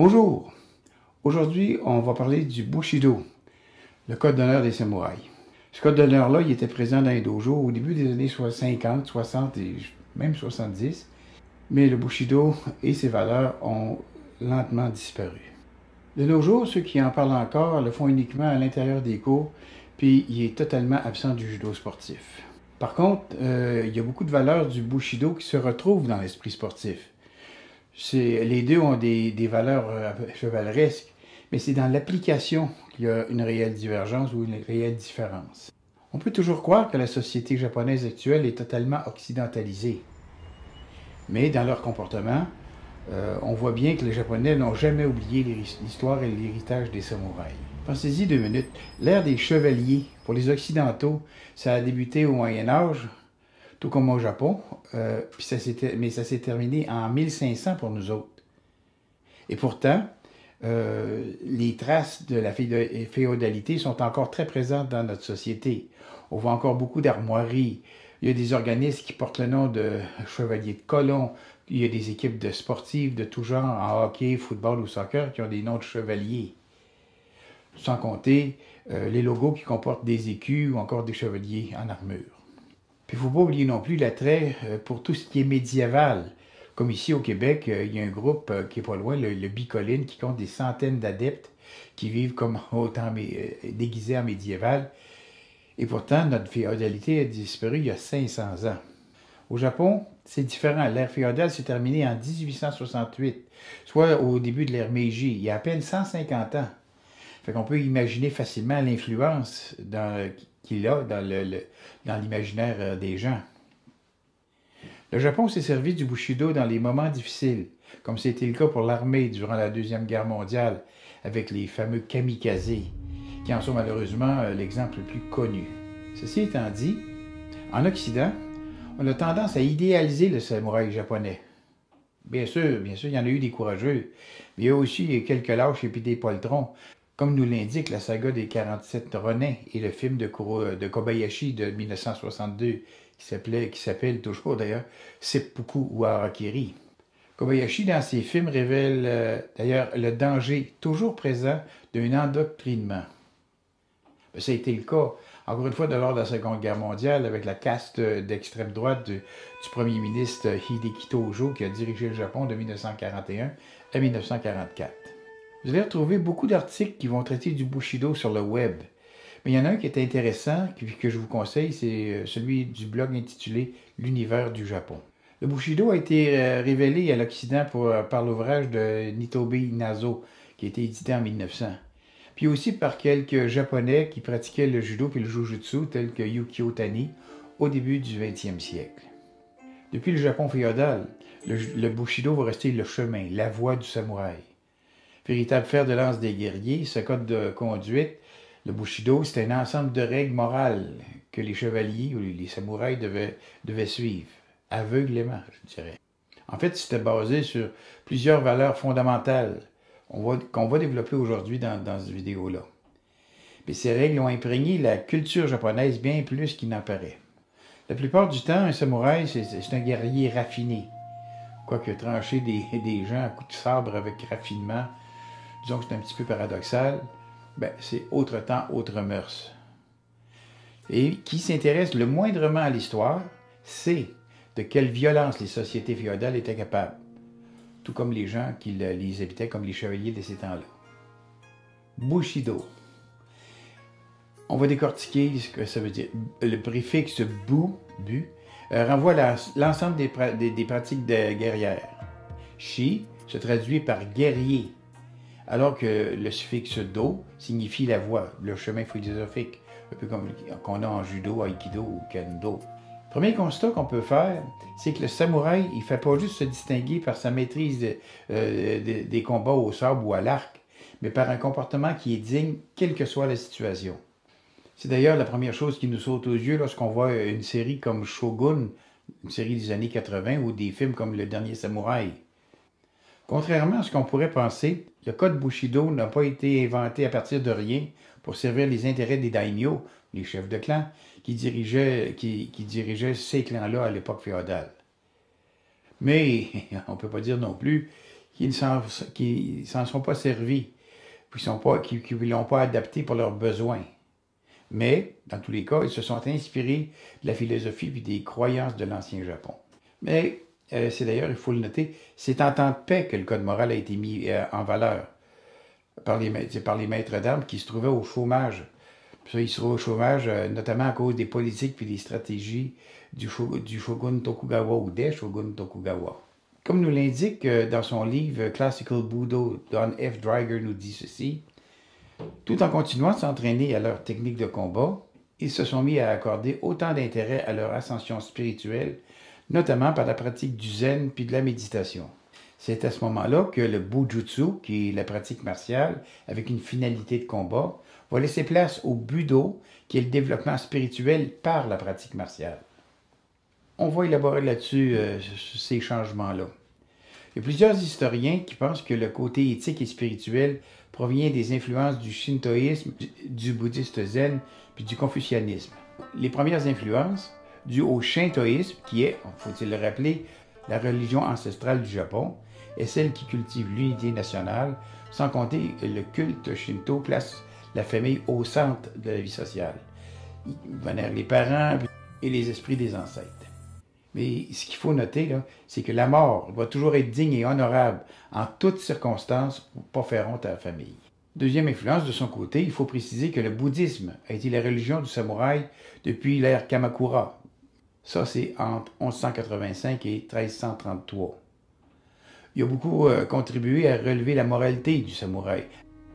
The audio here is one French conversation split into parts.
Bonjour! Aujourd'hui, on va parler du Bushido, le code d'honneur des samouraïs. Ce code d'honneur-là, il était présent dans les dojos au début des années 50, 60 et même 70, mais le Bushido et ses valeurs ont lentement disparu. De nos jours, ceux qui en parlent encore le font uniquement à l'intérieur des cours, puis il est totalement absent du judo sportif. Par contre, il y a beaucoup de valeurs du Bushido qui se retrouvent dans l'esprit sportif. Les deux ont des valeurs chevaleresques, mais c'est dans l'application qu'il y a une réelle divergence ou une réelle différence. On peut toujours croire que la société japonaise actuelle est totalement occidentalisée, mais dans leur comportement, on voit bien que les Japonais n'ont jamais oublié l'histoire et l'héritage des samouraïs. Pensez-y 2 minutes. L'ère des chevaliers, pour les Occidentaux, ça a débuté au Moyen Âge, tout comme au Japon, mais ça s'est terminé en 1500 pour nous autres. Et pourtant, les traces de la féodalité sont encore très présentes dans notre société. On voit encore beaucoup d'armoiries. Il y a des organismes qui portent le nom de chevaliers de colons. Il y a des équipes de sportives de tout genre, en hockey, football ou soccer, qui ont des noms de chevaliers. Sans compter les logos qui comportent des écus ou encore des chevaliers en armure. Puis il ne faut pas oublier non plus l'attrait pour tout ce qui est médiéval. Comme ici au Québec, il y a un groupe qui n'est pas loin, le Bicoline, qui compte des centaines d'adeptes qui vivent comme déguisés en médiéval. Et pourtant, notre féodalité a disparu il y a 500 ans. Au Japon, c'est différent. L'ère féodale s'est terminée en 1868, soit au début de l'ère Meiji, il y a à peine 150 ans. Fait qu'on peut imaginer facilement l'influence qu'il a dans l'imaginaire des gens. Le Japon s'est servi du Bushido dans les moments difficiles, comme c'était le cas pour l'armée durant la Deuxième Guerre mondiale, avec les fameux kamikazes, qui en sont malheureusement l'exemple le plus connu. Ceci étant dit, en Occident, on a tendance à idéaliser le samouraï japonais. Bien sûr, il y en a eu des courageux, mais il y a aussi quelques lâches et puis des poltrons, comme nous l'indique la saga des 47 Ronins et le film de Kobayashi de 1962, qui s'appelle toujours d'ailleurs Seppuku ou Harakiri. Kobayashi, dans ses films, révèle d'ailleurs le danger toujours présent d'un endoctrinement. Ça a été le cas, encore une fois, lors de la Seconde Guerre mondiale, avec la caste d'extrême droite du premier ministre Hideki Tojo, qui a dirigé le Japon de 1941 à 1944. Vous allez retrouver beaucoup d'articles qui vont traiter du Bushido sur le web. Mais il y en a un qui est intéressant, que je vous conseille, c'est celui du blog intitulé « L'univers du Japon ». Le Bushido a été révélé à l'Occident par l'ouvrage de Nitobe Inazo, qui a été édité en 1900. Puis aussi par quelques Japonais qui pratiquaient le judo et le jujutsu, tels que Yukio Tani, au début du 20e siècle. Depuis le Japon féodal, le Bushido va rester le chemin, la voie du samouraï. Véritable fer de lance des guerriers, ce code de conduite, le Bushido, c'est un ensemble de règles morales que les chevaliers ou les samouraïs devaient suivre, aveuglément, je dirais. En fait, c'était basé sur plusieurs valeurs fondamentales qu'on va développer aujourd'hui dans cette vidéo-là. Mais ces règles ont imprégné la culture japonaise bien plus qu'il n'en paraît. La plupart du temps, un samouraï, c'est un guerrier raffiné. Quoique trancher des gens à coups de sabre avec raffinement, disons que c'est un petit peu paradoxal, c'est autre temps, autre mœurs. Et qui s'intéresse le moindrement à l'histoire, sait de quelle violence les sociétés féodales étaient capables, tout comme les gens qui les habitaient, comme les chevaliers de ces temps-là. Bushido. On va décortiquer ce que ça veut dire. Le préfixe bu, renvoie à l'ensemble des pratiques guerrières. Shi se traduit par guerrier, alors que le suffixe do signifie la voie, le chemin philosophique, un peu comme qu'on a en judo, aikido ou kendo. Premier constat qu'on peut faire, c'est que le samouraï, il ne fait pas juste se distinguer par sa maîtrise des combats au sabre ou à l'arc, mais par un comportement qui est digne, quelle que soit la situation. C'est d'ailleurs la première chose qui nous saute aux yeux lorsqu'on voit une série comme Shogun, une série des années 80, ou des films comme Le Dernier Samouraï. Contrairement à ce qu'on pourrait penser, le code Bushido n'a pas été inventé à partir de rien pour servir les intérêts des daimyo, les chefs de clan, qui dirigeaient ces clans-là à l'époque féodale. Mais on ne peut pas dire non plus qui ne s'en sont pas servis, qui ne l'ont pas adapté pour leurs besoins. Mais, dans tous les cas, ils se sont inspirés de la philosophie et des croyances de l'ancien Japon. Mais, c'est d'ailleurs, il faut le noter, c'est en temps de paix que le code moral a été mis en valeur par les maîtres d'armes qui se trouvaient au chômage. Ça, ils se trouvaient au chômage notamment à cause des politiques et des stratégies du shogun Tokugawa ou des shoguns Tokugawa. Comme nous l'indique dans son livre Classical Budo, Don F. Driger nous dit ceci: tout en continuant de s'entraîner à leur technique de combat, ils se sont mis à accorder autant d'intérêt à leur ascension spirituelle, notamment par la pratique du zen puis de la méditation. C'est à ce moment-là que le bujutsu, qui est la pratique martiale avec une finalité de combat, va laisser place au budo, qui est le développement spirituel par la pratique martiale. On va élaborer là-dessus ces changements-là. Il y a plusieurs historiens qui pensent que le côté éthique et spirituel provient des influences du shintoïsme, du bouddhiste zen puis du confucianisme. Les premières influences, dues au shintoïsme, qui est, faut-il le rappeler, la religion ancestrale du Japon, est celle qui cultive l'unité nationale, sans compter le culte shinto place la famille au centre de la vie sociale. Il vénère les parents et les esprits des ancêtres. Mais ce qu'il faut noter, c'est que la mort doit toujours être digne et honorable en toutes circonstances pour ne pas faire honte à la famille. Deuxième influence, de son côté, il faut préciser que le bouddhisme a été la religion du samouraï depuis l'ère Kamakura. Ça, c'est entre 1185 et 1333. Il a beaucoup contribué à relever la moralité du samouraï,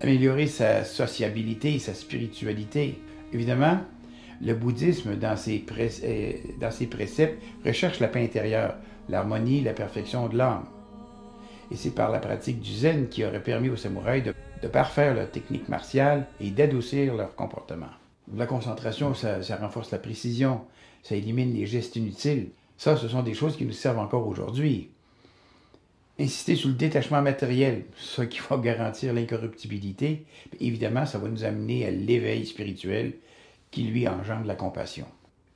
améliorer sa sociabilité et sa spiritualité. Évidemment, le bouddhisme, dans ses préceptes, recherche la paix intérieure, l'harmonie, la perfection de l'âme. Et c'est par la pratique du zen qui aurait permis aux samouraïs de parfaire leur technique martiale et d'adoucir leur comportement. La concentration, ça renforce la précision, ça élimine les gestes inutiles. Ça, ce sont des choses qui nous servent encore aujourd'hui. Insister sur le détachement matériel, ça qui va garantir l'incorruptibilité, évidemment, ça va nous amener à l'éveil spirituel qui lui engendre la compassion.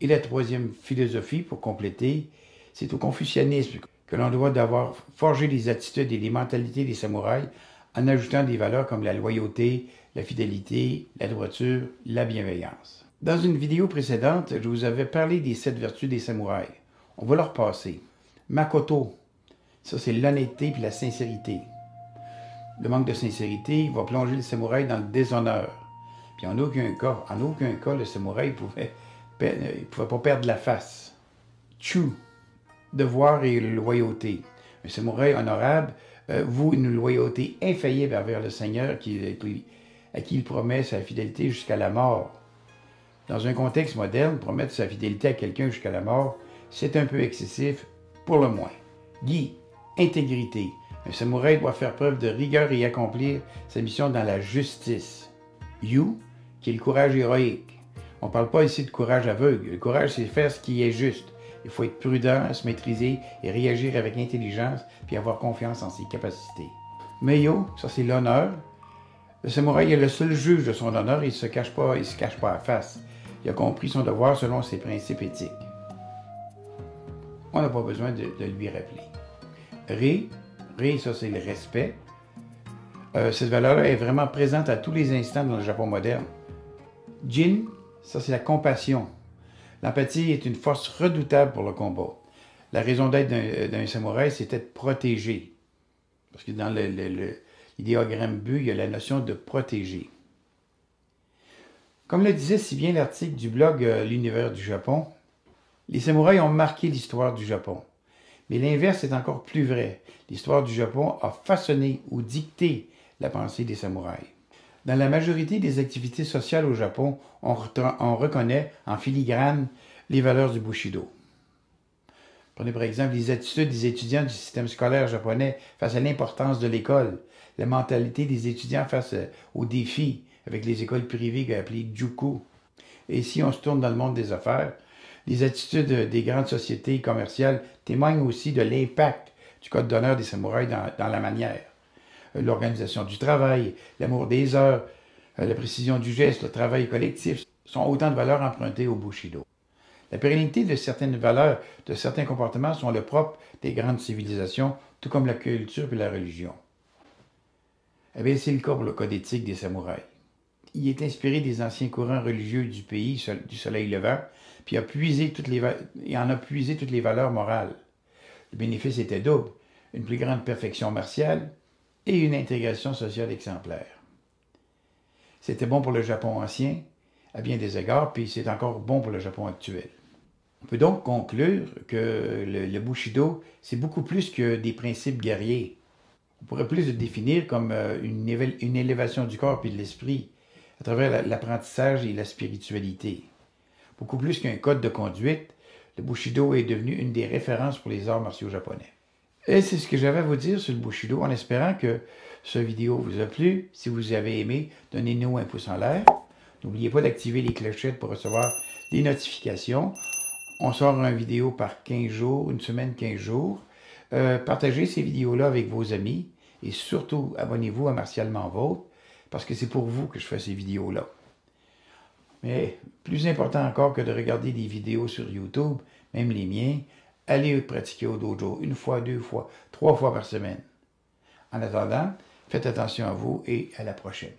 Et la troisième philosophie, pour compléter, c'est au confucianisme que l'on doit d'avoir forgé les attitudes et les mentalités des samouraïs en ajoutant des valeurs comme la loyauté, la fidélité, la droiture, la bienveillance. Dans une vidéo précédente, je vous avais parlé des 7 vertus des samouraïs. On va leur passer. Makoto, ça c'est l'honnêteté et la sincérité. Le manque de sincérité va plonger le samouraï dans le déshonneur. Puis en aucun cas, le samouraï ne pouvait pas perdre la face. Chu, devoir et loyauté. Un samouraï honorable voue une loyauté infaillible envers le Seigneur à qui il promet sa fidélité jusqu'à la mort. Dans un contexte moderne, promettre sa fidélité à quelqu'un jusqu'à la mort, c'est un peu excessif, pour le moins. Gi, intégrité. Un samouraï doit faire preuve de rigueur et accomplir sa mission dans la justice. Yu, qui est le courage héroïque. On ne parle pas ici de courage aveugle. Le courage, c'est faire ce qui est juste. Il faut être prudent, se maîtriser et réagir avec intelligence, puis avoir confiance en ses capacités. Meiyo, ça c'est l'honneur. Le samouraï est le seul juge de son honneur et il ne se cache pas à face. Il a compris son devoir selon ses principes éthiques. On n'a pas besoin de lui rappeler. Rei, ça c'est le respect. Cette valeur-là est vraiment présente à tous les instants dans le Japon moderne. Jin, ça c'est la compassion. L'empathie est une force redoutable pour le combat. La raison d'être d'un samouraï, c'était de protéger. Parce que dans l'idéogramme Bu, il y a la notion de protéger. Comme le disait si bien l'article du blog L'univers du Japon, les samouraïs ont marqué l'histoire du Japon. Mais l'inverse est encore plus vrai. L'histoire du Japon a façonné ou dicté la pensée des samouraïs. Dans la majorité des activités sociales au Japon, on reconnaît en filigrane les valeurs du Bushido. Prenez par exemple les attitudes des étudiants du système scolaire japonais face à l'importance de l'école, la mentalité des étudiants face aux défis avec les écoles privées appelées Juku. Et si on se tourne dans le monde des affaires, les attitudes des grandes sociétés commerciales témoignent aussi de l'impact du code d'honneur des samouraïs dans la manière. L'organisation du travail, l'amour des heures, la précision du geste, le travail collectif sont autant de valeurs empruntées au Bushido. La pérennité de certaines valeurs, de certains comportements sont le propre des grandes civilisations tout comme la culture et la religion. Eh bien, c'est le cas pour le code éthique des samouraïs. Il est inspiré des anciens courants religieux du pays, du soleil levant, puis il en a puisé toutes les valeurs morales. Le bénéfice était double, une plus grande perfection martiale et une intégration sociale exemplaire. C'était bon pour le Japon ancien, à bien des égards, puis c'est encore bon pour le Japon actuel. On peut donc conclure que le Bushido, c'est beaucoup plus que des principes guerriers. On pourrait plus le définir comme une élévation du corps et de l'esprit, à travers l'apprentissage et la spiritualité. Beaucoup plus qu'un code de conduite, le Bushido est devenu une des références pour les arts martiaux japonais. Et c'est ce que j'avais à vous dire sur le Bushido, en espérant que cette vidéo vous a plu. Si vous avez aimé, donnez-nous un pouce en l'air. N'oubliez pas d'activer les clochettes pour recevoir des notifications. On sort une vidéo par 15 jours, une semaine 15 jours. Partagez ces vidéos-là avec vos amis et surtout, abonnez-vous à Martialement Vôtre parce que c'est pour vous que je fais ces vidéos-là. Mais plus important encore que de regarder des vidéos sur YouTube, même les miens, allez pratiquer au dojo 1 fois, 2 fois, 3 fois par semaine. En attendant, faites attention à vous et à la prochaine.